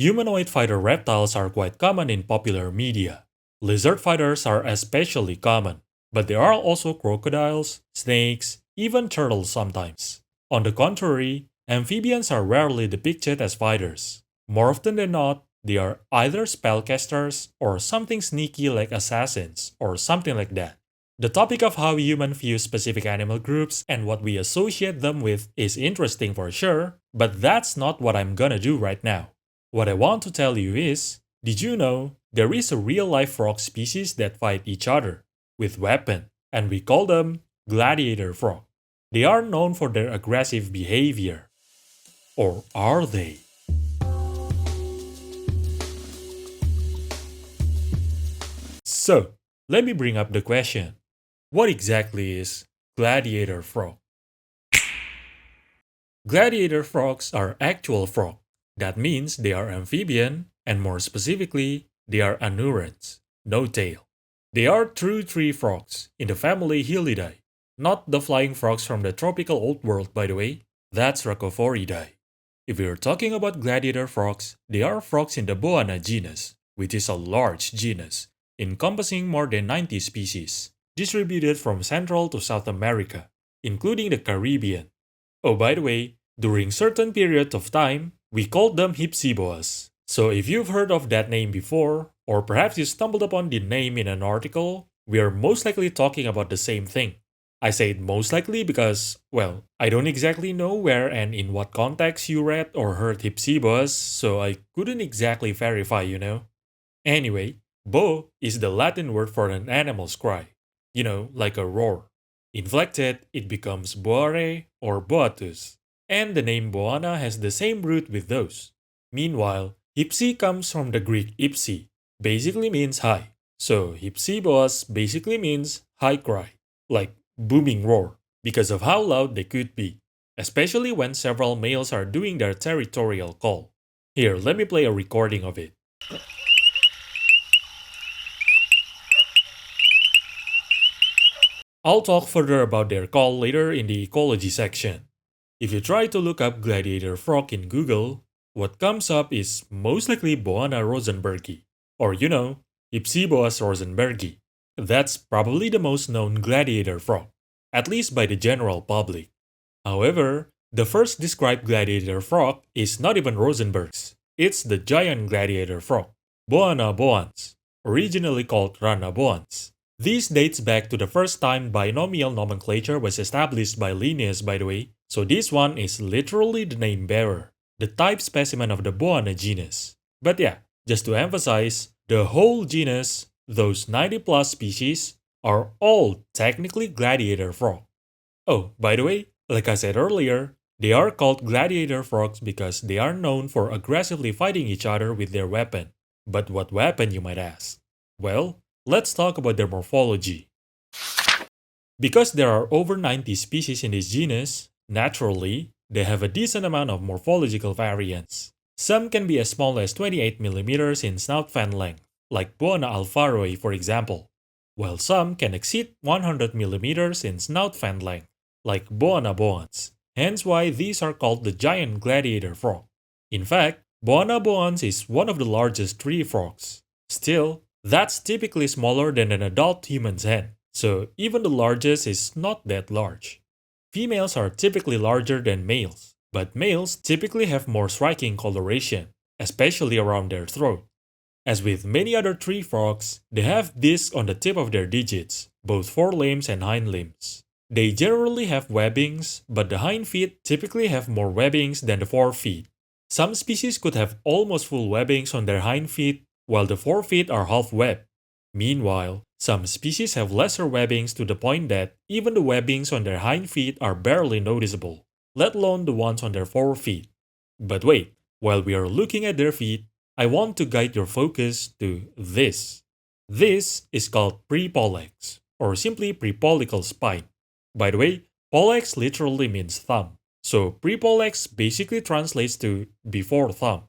Humanoid fighter reptiles are quite common in popular media. Lizard fighters are especially common, but there are also crocodiles, snakes, even turtles sometimes. On the contrary, amphibians are rarely depicted as fighters. More often than not, they are either spellcasters or something sneaky like assassins or something like that. The topic of how humans view specific animal groups and what we associate them with is interesting for sure, but that's not what I'm gonna do right now. What I want to tell you is, did you know there is a real-life frog species that fight each other with weapons, and we call them gladiator frog. They are known for their aggressive behavior. Or are they? So, let me bring up the question. What exactly is gladiator frog? Gladiator frogs are actual frogs. That means they are amphibian, and more specifically, they are anurans, no tail. They are true tree frogs in the family Hylidae, not the flying frogs from the tropical old world, by the way. That's Rhacophoridae. If we are talking about gladiator frogs, they are frogs in the Boana genus, which is a large genus, encompassing more than 90 species, distributed from Central to South America, including the Caribbean. Oh, by the way, during certain periods of time, we called them hypsiboas. So if you've heard of that name before, or perhaps you stumbled upon the name in an article, we are most likely talking about the same thing. I say it most likely because, well, I don't exactly know where and in what context you read or heard hypsiboas, so I couldn't exactly verify, Anyway, bo is the Latin word for an animal's cry, like a roar. Inflected, it becomes boare or boatus, and the name Boana has the same root with those. Meanwhile, hypsi comes from the Greek ipsi, basically means high. So hypsiboas basically means high cry, like booming roar, because of how loud they could be, especially when several males are doing their territorial call. Here, let me play a recording of it. I'll talk further about their call later in the ecology section. If you try to look up gladiator frog in Google, what comes up is most likely Boana rosenbergi, or Hypsiboas rosenbergi. That's probably the most known gladiator frog, at least by the general public. However, the first described gladiator frog is not even Rosenberg's, it's the giant gladiator frog, Boana boans, originally called Rana boans. This dates back to the first time binomial nomenclature was established by Linnaeus, by the way, so this one is literally the name bearer, the type specimen of the Boana genus. But yeah, just to emphasize, the whole genus, those 90 plus species, are all technically gladiator frog. Oh, by the way, like I said earlier, they are called gladiator frogs because they are known for aggressively fighting each other with their weapon. But what weapon, you might ask? Well, let's talk about their morphology. Because there are over 90 species in this genus, naturally, they have a decent amount of morphological variance. Some can be as small as 28 mm in snout fan length, like Boana alfaroi for example, while some can exceed 100 mm in snout fan length, like Boana boans, hence why these are called the giant gladiator frog. In fact, Boana boans is one of the largest tree frogs. Still, that's typically smaller than an adult human's hand, so even the largest is not that large. Females are typically larger than males, but males typically have more striking coloration, especially around their throat. As with many other tree frogs, they have discs on the tip of their digits, both forelimbs and hind limbs. They generally have webbings, but the hind feet typically have more webbings than the forefeet. Some species could have almost full webbings on their hind feet, while the forefeet are half webbed. Meanwhile, some species have lesser webbings to the point that even the webbings on their hind feet are barely noticeable, let alone the ones on their forefeet. But wait, while we are looking at their feet, I want to guide your focus to this. This is called prepollex, or simply prepollical spine. By the way, pollex literally means thumb, so prepollex basically translates to before thumb.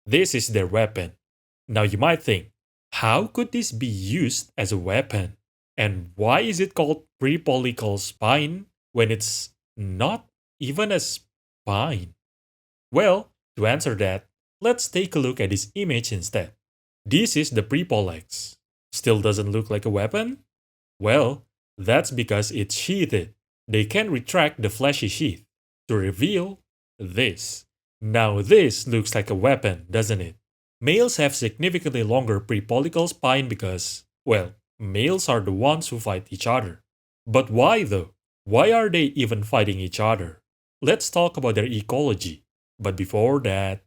This is their weapon. Now you might think, how could this be used as a weapon? And why is it called prepollical spine when it's not even a spine? Well, to answer that, Let's take a look at this image instead. This is the prepollex. Still doesn't look like a weapon? Well, that's because it's sheathed. They can retract the fleshy sheath to reveal this. Now this looks like a weapon, doesn't it? Males have significantly longer prepollical spine because, well, males are the ones who fight each other. But why though? Why are they even fighting each other? Let's talk about their ecology. But before that,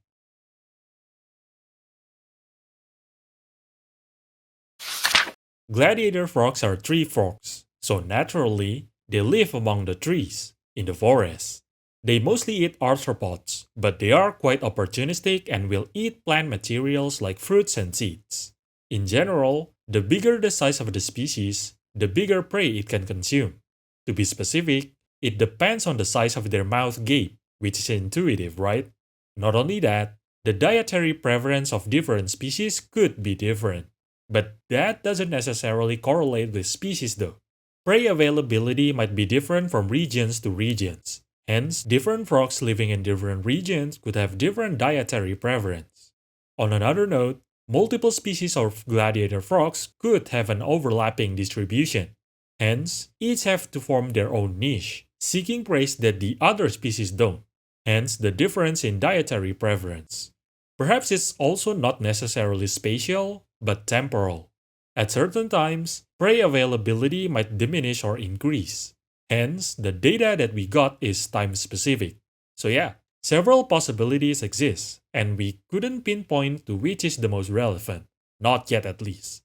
gladiator frogs are tree frogs, so naturally, they live among the trees, in the forest. They mostly eat arthropods, but they are quite opportunistic and will eat plant materials like fruits and seeds. In general, the bigger the size of the species, the bigger prey it can consume. To be specific, it depends on the size of their mouth gape, which is intuitive, right? Not only that, the dietary preference of different species could be different. But that doesn't necessarily correlate with species though. Prey availability might be different from regions to regions. Hence, different frogs living in different regions could have different dietary preference. On another note, multiple species of gladiator frogs could have an overlapping distribution. Hence, each have to form their own niche, seeking prey that the other species don't. Hence, the difference in dietary preference. Perhaps it's also not necessarily spatial, but temporal. At certain times, prey availability might diminish or increase. Hence, the data that we got is time-specific. So yeah, several possibilities exist, and we couldn't pinpoint to which is the most relevant. Not yet at least.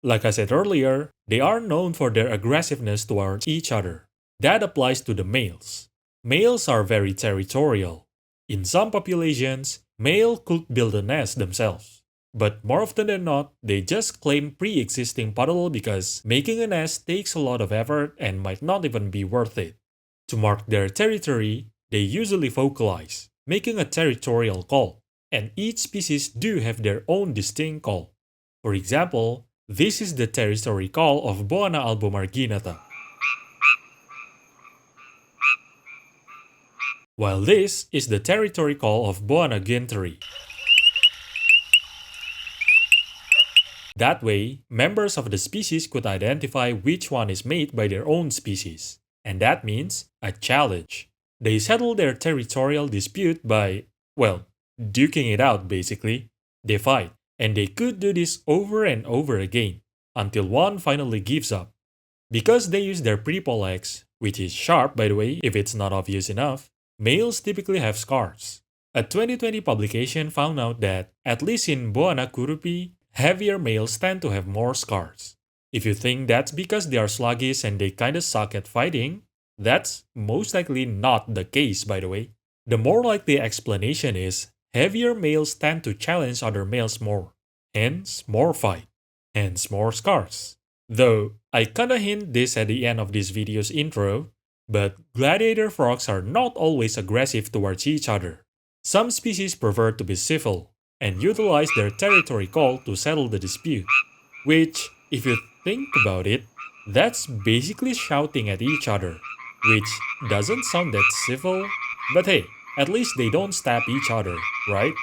Like I said earlier, they are known for their aggressiveness towards each other. That applies to the males. Males are very territorial. In some populations, male could build a nest themselves. But more often than not, they just claim pre-existing puddle because making a nest takes a lot of effort and might not even be worth it. To mark their territory, they usually vocalize, making a territorial call, and each species do have their own distinct call. For example, this is the territory call of Boana albomarginata, while this is the territory call of Boana guentheri. That way, members of the species could identify which one is made by their own species. And that means a challenge. They settle their territorial dispute by, well, duking it out basically. They fight, and they could do this over and over again, until one finally gives up. Because they use their prepollex, which is sharp by the way if it's not obvious enough, males typically have scars. A 2020 publication found out that, at least in Boana curupi, heavier males tend to have more scars. If you think that's because they are sluggish and they kinda suck at fighting, that's most likely not the case by the way. The more likely explanation is, heavier males tend to challenge other males more, hence more fight, hence more scars. Though, I kinda hint this at the end of this video's intro, but gladiator frogs are not always aggressive towards each other. Some species prefer to be civil, and utilize their territory call to settle the dispute. Which, if you think about it, that's basically shouting at each other, which doesn't sound that civil, but hey, at least they don't stab each other, right?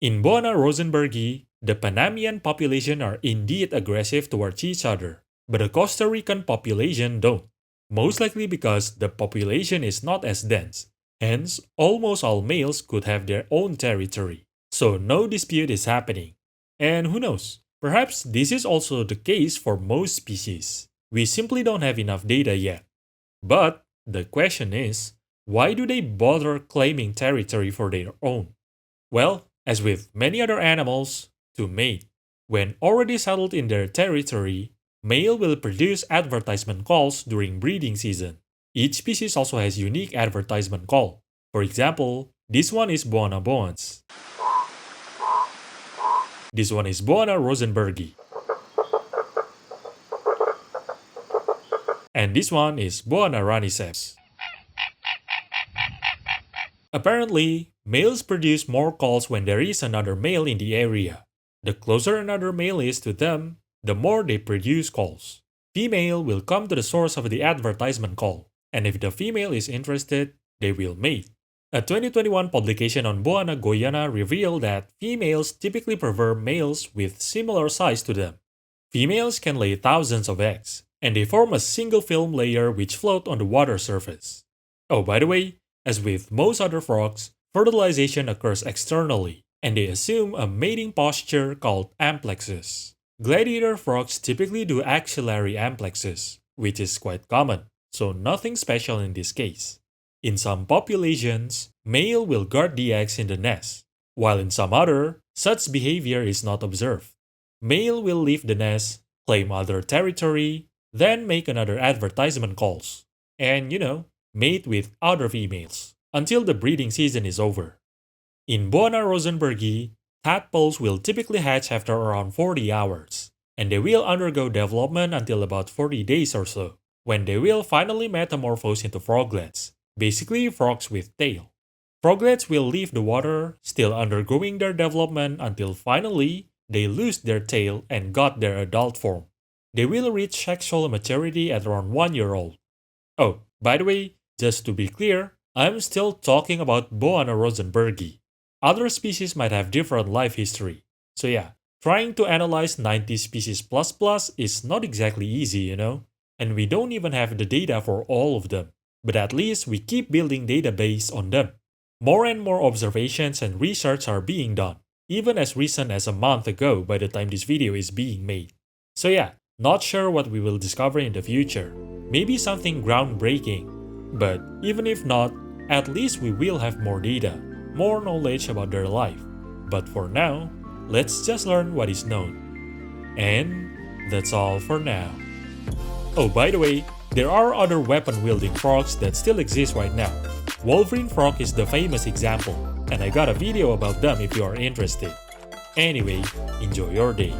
In Boana rosenbergi, the Panamanian population are indeed aggressive towards each other, but the Costa Rican population don't. Most likely because the population is not as dense, hence almost all males could have their own territory. So no dispute is happening. And who knows, perhaps this is also the case for most species. We simply don't have enough data yet. But the question is, why do they bother claiming territory for their own? Well, as with many other animals, to mate. When already settled in their territory, male will produce advertisement calls during breeding season. Each species also has unique advertisement call. For example, this one is Boana boans. This one is Boana rosenbergi. And this one is Boana raniceps. Apparently, males produce more calls when there is another male in the area. The closer another male is to them, the more they produce calls. Female will come to the source of the advertisement call, and if the female is interested, they will mate. A 2021 publication on Boana goyana revealed that females typically prefer males with similar size to them. Females can lay thousands of eggs, and they form a single film layer which float on the water surface. Oh, by the way, as with most other frogs, fertilization occurs externally, and they assume a mating posture called amplexus. Gladiator frogs typically do axillary amplexus, which is quite common, so nothing special in this case. In some populations, male will guard the eggs in the nest, while in some other, such behavior is not observed. Male will leave the nest, claim other territory, then make another advertisement calls, and mate with other females, until the breeding season is over. In Boana rosenbergi, tadpoles will typically hatch after around 40 hours, and they will undergo development until about 40 days or so, when they will finally metamorphose into froglets, basically frogs with tail. Froglets will leave the water, still undergoing their development until finally they lose their tail and got their adult form. They will reach sexual maturity at around 1 year old. Oh, by the way, just to be clear, I'm still talking about Boana rosenbergi. Other species might have different life history. So yeah, trying to analyze 90 species plus is not exactly easy, and we don't even have the data for all of them. But at least we keep building database on them. More and more observations and research are being done, even as recent as a month ago by the time this video is being made. So yeah, not sure what we will discover in the future. Maybe something groundbreaking. But even if not, at least we will have more data, more knowledge about their life. But for now, let's just learn what is known. And that's all for now. Oh, by the way, there are other weapon-wielding frogs that still exist right now. Wolverine frog is the famous example, and I got a video about them if you are interested. Anyway, enjoy your day.